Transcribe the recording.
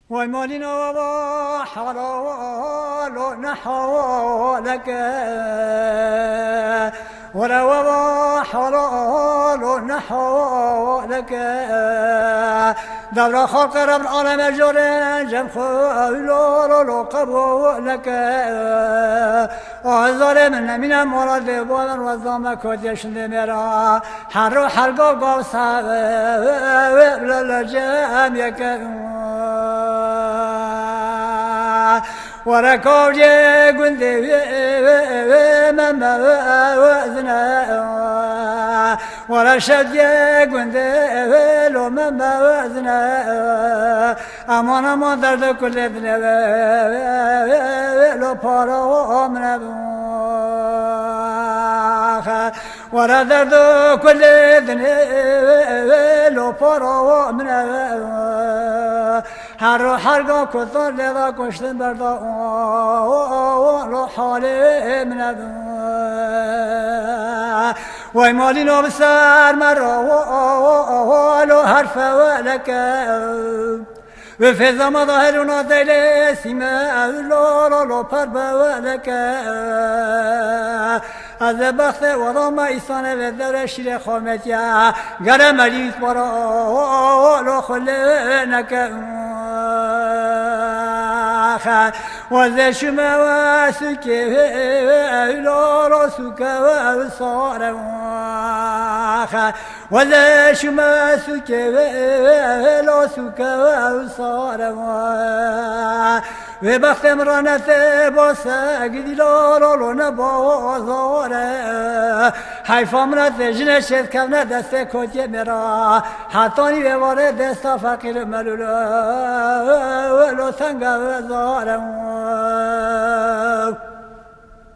ومالنا وما حلال نحوالك ولا وما حلال نحوالك دبر خلق رب العالم جورين جم خلول قبولك ظالم من مراد بولن وظام كودش نمرا حر حلقو قوسا للجام يكون وركوج قندي مما وزنا ولا شد قندي لو مما وزنا أمانا ما درد كل ابن لو بارو من ولا درد كل ابن لو بارو من هر حرقا كثر لذا كشتن بردا لو حالي من ويمالينو بسار مرة لو حرف ولك وفي مظاهرنا دلي سماء لو برب ولك از بخت وضام ایسان و در شیر خامتیا گر مریض برا لو خلنک وزش مواسك لو سك وصار وزش مواسك لو سك وصار وبخت مرانت باسق دیلارو نبازاره حیفا مرد جنشت کم دست کتی مرا حتانی به وارد دست فقیر ملول ولو سنگ وزارم